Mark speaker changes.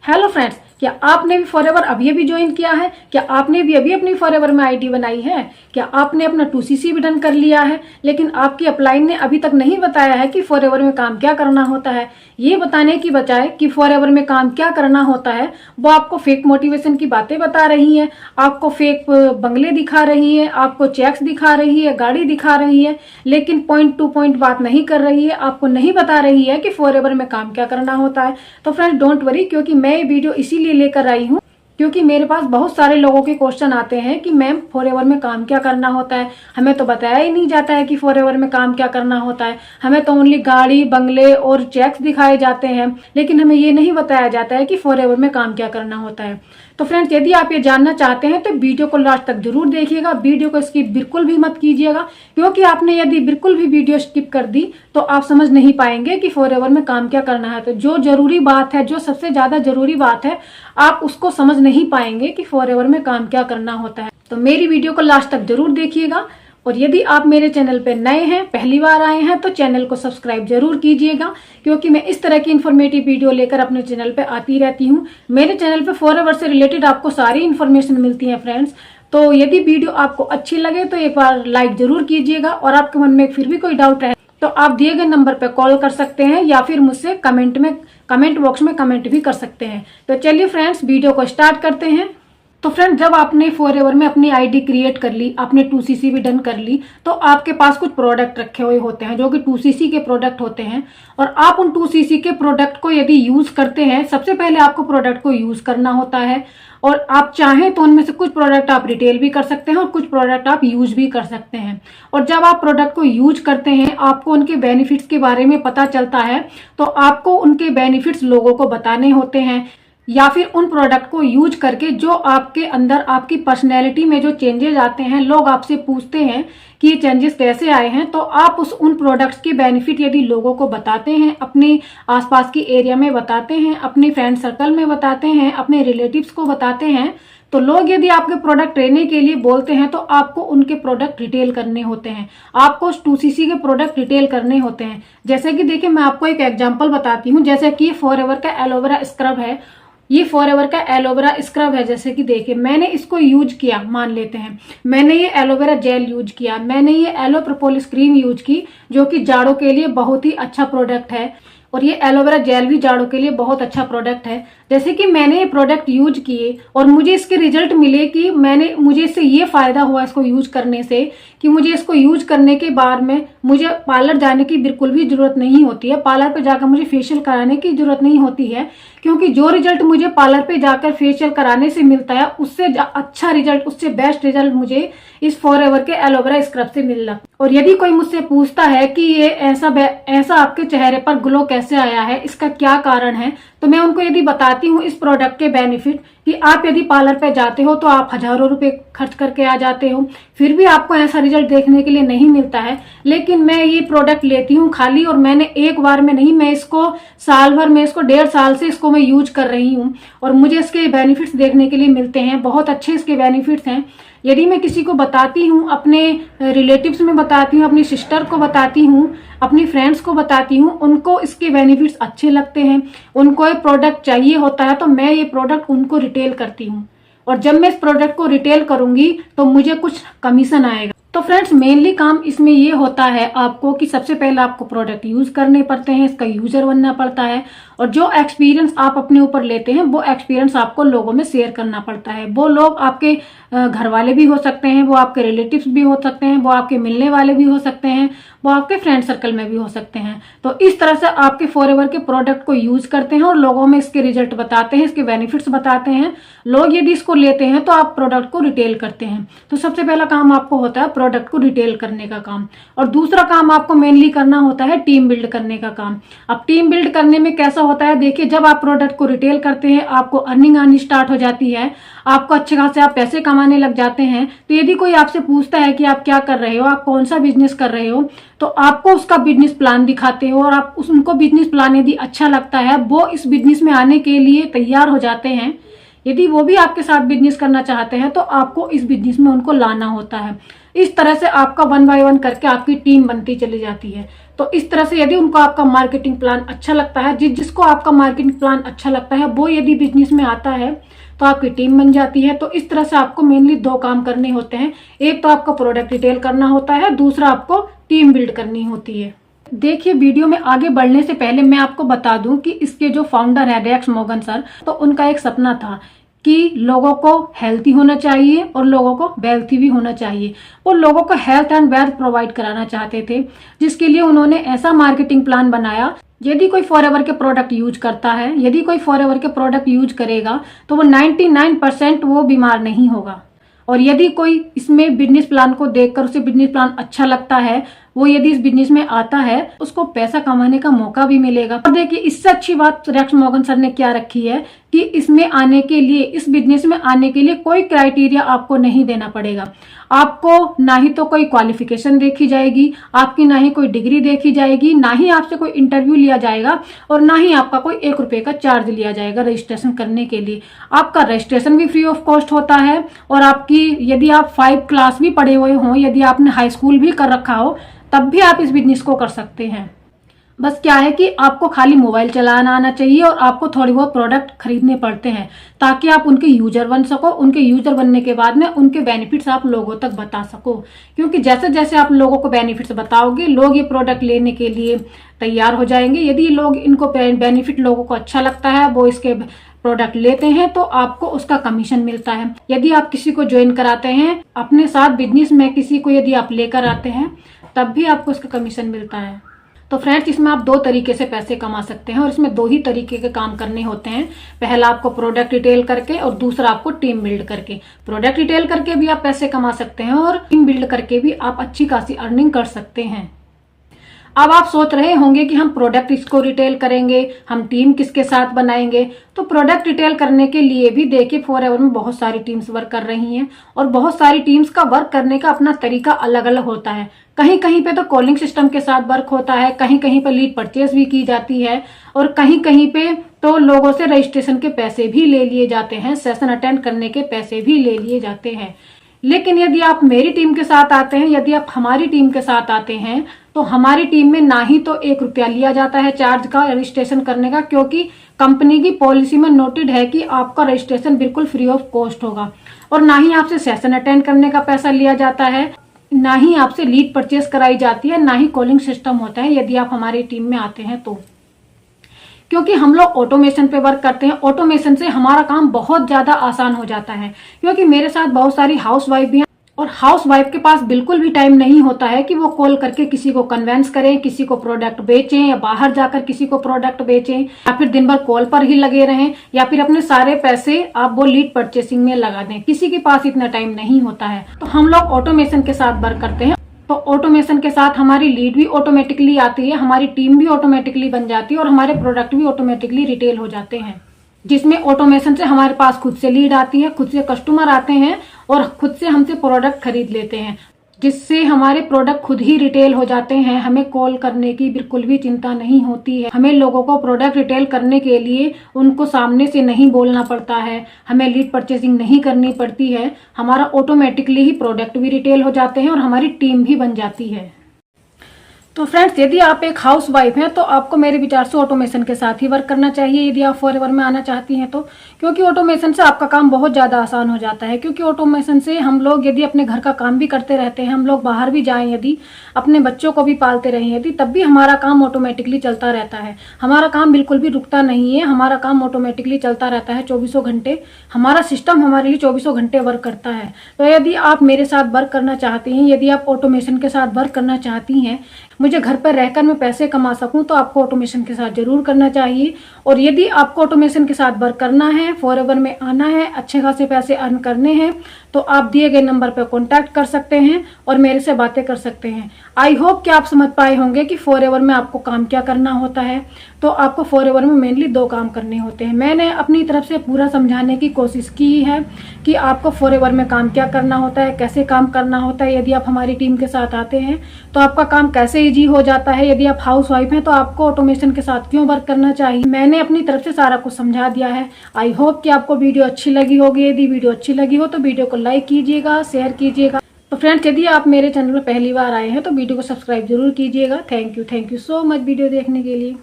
Speaker 1: Hello friends, क्या आपने भी फॉरएवर अभी अभी ज्वाइन किया है? क्या आपने भी अभी अपनी फॉरएवर में आईडी बनाई है? क्या आपने अपना 2CC भी डन कर लिया है? लेकिन आपकी अपलाइन ने अभी तक नहीं बताया है कि फॉरएवर में काम क्या करना होता है। ये बताने की बजाय कि फॉरएवर में काम क्या करना होता है, वो आपको फेक मोटिवेशन की बातें बता रही है, आपको फेक बंगले दिखा रही है, आपको चेक्स दिखा रही है, गाड़ी दिखा रही है, लेकिन पॉइंट टू पॉइंट बात नहीं कर रही है, आपको नहीं बता रही है कि फॉरएवर में काम क्या करना होता है। तो फ्रेंड्स डोंट वरी, क्योंकि मैं ये वीडियो इसीलिए लेकर आई हूँ क्योंकि मेरे पास बहुत सारे लोगों के क्वेश्चन आते हैं कि मैम फॉरएवर में काम क्या करना होता है, हमें तो बताया ही नहीं जाता है कि फॉरएवर में काम क्या करना होता है। हमें तो ओनली गाड़ी, बंगले और चेक्स दिखाए जाते हैं, लेकिन हमें ये नहीं बताया जाता है कि फॉरएवर में काम क्या करना होता है। तो फ्रेंड्स, यदि आप ये जानना चाहते हैं तो वीडियो को लास्ट तक जरूर देखिएगा। वीडियो को स्किप बिल्कुल भी मत कीजिएगा, क्योंकि आपने यदि बिल्कुल भी वीडियो स्किप कर दी तो आप समझ नहीं पाएंगे कि फॉरएवर में काम क्या करना है। तो जो जरूरी बात है, जो सबसे ज्यादा जरूरी बात है, आप उसको समझ नहीं पाएंगे कि फॉरएवर में काम क्या करना होता है। तो मेरी वीडियो को लास्ट तक जरूर देखिएगा। और यदि आप मेरे चैनल पे नए हैं, पहली बार आए हैं, तो चैनल को सब्सक्राइब जरूर कीजिएगा, क्योंकि मैं इस तरह की इन्फॉर्मेटिव वीडियो लेकर अपने चैनल पे आती रहती हूँ। मेरे चैनल पे फॉरएवर से रिलेटेड आपको सारी इन्फॉर्मेशन मिलती है फ्रेंड्स। तो यदि वीडियो आपको अच्छी लगे तो एक बार लाइक जरूर कीजिएगा, और आपके मन में फिर भी कोई डाउट है तो आप दिए गए नंबर पे कॉल कर सकते हैं या फिर मुझसे कमेंट बॉक्स में कमेंट भी कर सकते हैं। तो चलिए फ्रेंड्स, वीडियो को स्टार्ट करते हैं। तो फ्रेंड, जब आपने फॉरएवर में अपनी आईडी क्रिएट कर ली, आपने 2CC भी डन कर ली, तो आपके पास कुछ प्रोडक्ट रखे हुए होते हैं जो कि 2CC के प्रोडक्ट होते हैं। और आप उन 2CC के प्रोडक्ट को यदि यूज करते हैं, सबसे पहले आपको प्रोडक्ट को यूज करना होता है। और आप चाहें तो उनमें से कुछ प्रोडक्ट आप रिटेल भी कर सकते हैं और कुछ प्रोडक्ट आप यूज भी कर सकते हैं। और जब आप प्रोडक्ट को यूज करते हैं, आपको उनके बेनिफिट्स के बारे में पता चलता है, तो आपको उनके बेनिफिट्स लोगों को बताने होते हैं, या फिर उन प्रोडक्ट को यूज करके जो आपके अंदर, आपकी पर्सनैलिटी में जो चेंजेस आते हैं, लोग आपसे पूछते हैं कि ये चेंजेस कैसे आए हैं, तो आप उन प्रोडक्ट्स के बेनिफिट यदि लोगों को बताते हैं, अपने आसपास की एरिया में बताते हैं, अपने फ्रेंड सर्कल में बताते हैं, अपने रिलेटिव्स को बताते हैं, तो लोग यदि आपके प्रोडक्ट लेने के लिए बोलते हैं तो आपको उनके प्रोडक्ट रिटेल करने होते हैं, आपको 2CC के प्रोडक्ट रिटेल करने होते हैं। जैसे कि देखिए, मैं आपको एक एग्जांपल बताती हूँ। जैसे कि फॉरएवर का एलोवेरा स्क्रब है, ये फॉरएवर का एलोवेरा स्क्रब है। जैसे कि देखिए, मैंने इसको यूज किया, मान लेते हैं मैंने ये एलोवेरा जेल यूज किया, मैंने ये एलो प्रोपोलिस क्रीम यूज की, जो कि जाड़ों के लिए बहुत ही अच्छा प्रोडक्ट है, और ये एलोवेरा जेल भी जाड़ों के लिए बहुत अच्छा प्रोडक्ट है। जैसे कि मैंने ये प्रोडक्ट यूज किए और मुझे इसके रिजल्ट मिले कि मुझे इससे ये फायदा हुआ इसको यूज करने से, कि मुझे इसको यूज करने के बाद में मुझे पार्लर जाने की बिल्कुल भी जरूरत नहीं होती है, पार्लर पे जाकर मुझे फेशियल कराने की जरूरत नहीं होती है, क्योंकि जो रिजल्ट मुझे पार्लर पे जाकर फेशियल कराने से मिलता है, उससे अच्छा रिजल्ट, उससे बेस्ट रिजल्ट मुझे इस फॉरएवर के एलोवेरा स्क्रब से मिल रहा। और यदि कोई मुझसे पूछता है कि ये ऐसा आपके चेहरे पर ग्लो कैसे आया है, इसका क्या कारण है, तो मैं उनको यदि बताती हूँ इस प्रोडक्ट के बेनिफिट, कि आप यदि पार्लर पे जाते हो तो आप हजारों रुपए खर्च करके आ जाते हो, फिर भी आपको ऐसा रिजल्ट देखने के लिए नहीं मिलता है, लेकिन मैं ये प्रोडक्ट लेती हूँ खाली, और मैंने एक बार में नहीं, मैं इसको साल भर में, इसको 1.5 साल से इसको मैं यूज कर रही हूँ, और मुझे इसके बेनिफिट्स देखने के लिए मिलते हैं, बहुत अच्छे इसके बेनिफिट्स हैं। यदि मैं किसी को बताती हूँ, अपने रिलेटिव्स में बताती हूँ, अपनी सिस्टर को बताती हूँ, अपनी फ्रेंड्स को बताती हूँ, उनको इसके बेनिफिट्स अच्छे लगते हैं, उनको ये प्रोडक्ट चाहिए होता है, तो मैं ये प्रोडक्ट उनको रिटेल करती हूँ। और जब मैं इस प्रोडक्ट को रिटेल करूंगी तो मुझे कुछ कमीशन आएगा। तो फ्रेंड्स, मेनली काम इसमें ये होता है आपको कि सबसे पहले आपको प्रोडक्ट यूज करने पड़ते हैं, इसका यूजर बनना पड़ता है, और जो एक्सपीरियंस आप अपने ऊपर लेते हैं वो एक्सपीरियंस आपको लोगों में शेयर करना पड़ता है। वो लोग आपके घर वाले भी हो सकते हैं, वो आपके रिलेटिव्स भी हो सकते हैं, वो आपके मिलने वाले भी हो सकते हैं, वो आपके फ्रेंड सर्कल में भी हो सकते हैं। तो इस तरह से आपके फॉरएवर के प्रोडक्ट को यूज करते हैं और लोगों में इसके रिजल्ट बताते हैं, इसके बेनिफिट्स बताते हैं। लोग यदि इसको लेते हैं तो आप प्रोडक्ट को रिटेल करते हैं। तो सबसे पहला काम आपको होता है प्रोडक्ट को रिटेल करने का काम, और दूसरा काम आपको मेनली करना होता है टीम बिल्ड करने का काम। अब टीम बिल्ड करने में कैसा होता है, देखिए, जब आप प्रोडक्ट को रिटेल करते हैं, आपको अर्निंग आनी स्टार्ट हो जाती है, आपको अच्छे खासे आप पैसे कमाने लग जाते हैं। तो यदि कोई आपसे पूछता है कि आप क्या कर रहे हो, आप कौन सा बिजनेस कर रहे हो, तो आपको उसका बिजनेस प्लान दिखाते हो, और आप उनको बिजनेस प्लान यदि अच्छा लगता है, वो इस बिजनेस में आने के लिए तैयार हो जाते हैं। यदि वो भी आपके साथ बिजनेस करना चाहते हैं तो आपको इस बिजनेस में उनको लाना होता है। इस तरह से आपका 1 बाय 1 करके आपकी टीम बनती चली जाती है। तो इस तरह से यदि उनको आपका मार्केटिंग प्लान अच्छा लगता है, जिसको आपका मार्केटिंग प्लान अच्छा लगता है वो यदि बिजनेस में आता है तो आपकी टीम बन जाती है। तो इस तरह से आपको मेनली 2 काम करने होते हैं। एक तो आपको प्रोडक्ट डिटेल करना होता है, दूसरा आपको टीम बिल्ड करनी होती है। देखिए, वीडियो में आगे बढ़ने से पहले मैं आपको बता दूं कि इसके जो फाउंडर है रेक्स मॉर्गन सर, तो उनका एक सपना था कि लोगों को हेल्थी होना चाहिए और लोगों को वेल्थी भी होना चाहिए। वो लोगों को हेल्थ एंड वेल्थ प्रोवाइड कराना चाहते थे, जिसके लिए उन्होंने ऐसा मार्केटिंग प्लान बनाया। यदि कोई फॉरएवर के प्रोडक्ट यूज करता है, यदि कोई फॉरएवर के प्रोडक्ट यूज करेगा तो वो 99% वो बीमार नहीं होगा। और यदि कोई इसमें बिजनेस प्लान को देखकर उसे बिजनेस प्लान अच्छा लगता है, वो यदि इस बिजनेस में आता है, उसको पैसा कमाने का मौका भी मिलेगा। और देखिए, इससे अच्छी बात रेक्स मॉर्गन सर ने क्या रखी है कि इसमें आने के लिए, इस बिजनेस में आने के लिए कोई क्राइटेरिया आपको नहीं देना पड़ेगा। आपको ना ही तो कोई क्वालिफिकेशन देखी जाएगी, आपकी ना ही कोई डिग्री देखी जाएगी, ना ही आपसे कोई इंटरव्यू लिया जाएगा और ना ही आपका कोई 1 रुपए का चार्ज लिया जाएगा रजिस्ट्रेशन करने के लिए। आपका रजिस्ट्रेशन भी फ्री ऑफ कॉस्ट होता है। और आपकी यदि आप 5 क्लास भी पढ़े हुए हों, यदि आपने हाई स्कूल भी कर रखा हो, तब भी आप इस बिजनेस को कर सकते हैं। बस क्या है कि आपको खाली मोबाइल चलाना आना चाहिए और आपको थोड़ी बहुत प्रोडक्ट खरीदने पड़ते हैं ताकि आप उनके यूजर बन सको। उनके यूजर बनने के बाद में उनके बेनिफिट्स आप लोगों तक बता सको, क्योंकि जैसे जैसे आप लोगों को बेनिफिट्स बताओगे, लोग ये प्रोडक्ट लेने के लिए तैयार हो जाएंगे। यदि लोग इनको बेनिफिट लोगों को अच्छा लगता है, वो इसके प्रोडक्ट लेते हैं, तो आपको उसका कमीशन मिलता है। यदि आप किसी को ज्वाइन कराते हैं अपने साथ बिजनेस में, किसी को यदि आप लेकर आते हैं, तब भी आपको उसका कमीशन मिलता है। तो फ्रेंड्स, इसमें आप 2 तरीके से पैसे कमा सकते हैं और इसमें 2 ही तरीके के काम करने होते हैं। पहला आपको प्रोडक्ट डिटेल करके और दूसरा आपको टीम बिल्ड करके। प्रोडक्ट डिटेल करके भी आप पैसे कमा सकते हैं और टीम बिल्ड करके भी आप अच्छी खासी अर्निंग कर सकते हैं। अब आप सोच रहे होंगे कि हम प्रोडक्ट इसको रिटेल करेंगे, हम टीम किसके साथ बनाएंगे। तो प्रोडक्ट रिटेल करने के लिए भी देखिए, फॉरएवर में बहुत सारी टीम्स वर्क कर रही हैं और बहुत सारी टीम्स का वर्क करने का अपना तरीका अलग अलग होता है। कहीं कहीं पे तो कॉलिंग सिस्टम के साथ वर्क होता है, कहीं कहीं पे लीड परचेज भी की जाती है और कहीं कहीं पे तो लोगों से रजिस्ट्रेशन के पैसे भी ले लिए जाते हैं, सेशन अटेंड करने के पैसे भी ले लिए जाते हैं। लेकिन यदि आप मेरी टीम के साथ आते हैं, यदि आप हमारी टीम के साथ आते हैं, तो हमारी टीम में ना ही तो 1 रुपया लिया जाता है चार्ज का रजिस्ट्रेशन करने का, क्योंकि कंपनी की पॉलिसी में नोटेड है कि आपका रजिस्ट्रेशन बिल्कुल फ्री ऑफ कॉस्ट होगा। और ना ही आपसे सेशन अटेंड करने का पैसा लिया जाता है, ना ही आपसे लीड परचेस कराई जाती है, ना ही कॉलिंग सिस्टम होता है यदि आप हमारी टीम में आते हैं तो। क्योंकि हम लोग ऑटोमेशन पे वर्क करते हैं, ऑटोमेशन से हमारा काम बहुत ज्यादा आसान हो जाता है। क्योंकि मेरे साथ बहुत सारी हाउसवाइफ भी हैं और हाउसवाइफ के पास बिल्कुल भी टाइम नहीं होता है कि वो कॉल करके किसी को कन्वेंस करें, किसी को प्रोडक्ट बेचें या बाहर जाकर किसी को प्रोडक्ट बेचें, या फिर दिन भर कॉल पर ही लगे रहें, या फिर अपने सारे पैसे आप वो लीड परचेसिंग में लगा दें। किसी के पास इतना टाइम नहीं होता है। तो हम लोग ऑटोमेशन के साथ वर्क करते हैं। तो ऑटोमेशन के साथ हमारी लीड भी ऑटोमेटिकली आती है, हमारी टीम भी ऑटोमेटिकली बन जाती है और हमारे प्रोडक्ट भी ऑटोमेटिकली रिटेल हो जाते हैं। जिसमें ऑटोमेशन से हमारे पास खुद से लीड आती है, खुद से कस्टमर आते हैं और खुद से हमसे प्रोडक्ट खरीद लेते हैं, जिससे हमारे प्रोडक्ट खुद ही रिटेल हो जाते हैं। हमें कॉल करने की बिल्कुल भी चिंता नहीं होती है। हमें लोगों को प्रोडक्ट रिटेल करने के लिए उनको सामने से नहीं बोलना पड़ता है, हमें लीड परचेसिंग नहीं करनी पड़ती है। हमारा ऑटोमेटिकली ही प्रोडक्ट भी रिटेल हो जाते हैं और हमारी टीम भी बन जाती है। तो फ्रेंड्स, यदि आप एक हाउसवाइफ हैं तो आपको मेरे विचार से ऑटोमेशन के साथ ही वर्क करना चाहिए यदि आप फॉरएवर में आना चाहती हैं तो। क्योंकि ऑटोमेशन से आपका काम बहुत ज़्यादा आसान हो जाता है। क्योंकि ऑटोमेशन से हम लोग यदि अपने घर का काम भी करते रहते हैं, हम लोग बाहर भी जाएं, यदि अपने बच्चों को भी पालते रहें यदि, तब भी हमारा काम ऑटोमेटिकली चलता रहता है। हमारा काम बिल्कुल भी रुकता नहीं है, हमारा काम ऑटोमेटिकली चलता रहता है 24 घंटे। हमारा सिस्टम हमारे लिए 24 घंटे वर्क करता है। तो यदि आप मेरे साथ वर्क करना चाहती हैं, यदि आप ऑटोमेशन के साथ वर्क करना चाहती हैं, मुझे घर पर रहकर मैं पैसे कमा सकूं, तो आपको ऑटोमेशन के साथ जरूर करना चाहिए। और यदि आपको ऑटोमेशन के साथ वर्क करना है, फॉरएवर में आना है, अच्छे खासे पैसे अर्न करने हैं, तो आप दिए गए नंबर पर कॉन्टैक्ट कर सकते हैं और मेरे से बातें कर सकते हैं। आई होप कि आप समझ पाए होंगे कि फॉरएवर में आपको काम क्या करना होता है। तो आपको फॉरएवर में मेनली 2 काम करने होते हैं। मैंने अपनी तरफ से पूरा समझाने की कोशिश की है कि आपको फॉरएवर में काम क्या करना होता है, कैसे काम करना होता है। यदि आप हमारी टीम के साथ आते हैं तो आपका काम कैसे ईजी हो जाता है। यदि आप हाउसवाइफ हैं तो आपको ऑटोमेशन के साथ क्यों वर्क करना चाहिए, मैंने अपनी तरफ से सारा कुछ समझा दिया है। आई होप कि आपको वीडियो अच्छी लगी होगी। यदि वीडियो अच्छी लगी हो तो वीडियो को लाइक कीजिएगा, शेयर कीजिएगा। तो फ्रेंड्स, यदि आप मेरे चैनल पर पहली बार आए हैं तो वीडियो को सब्सक्राइब जरूर कीजिएगा। Thank you so much video देखने के लिए।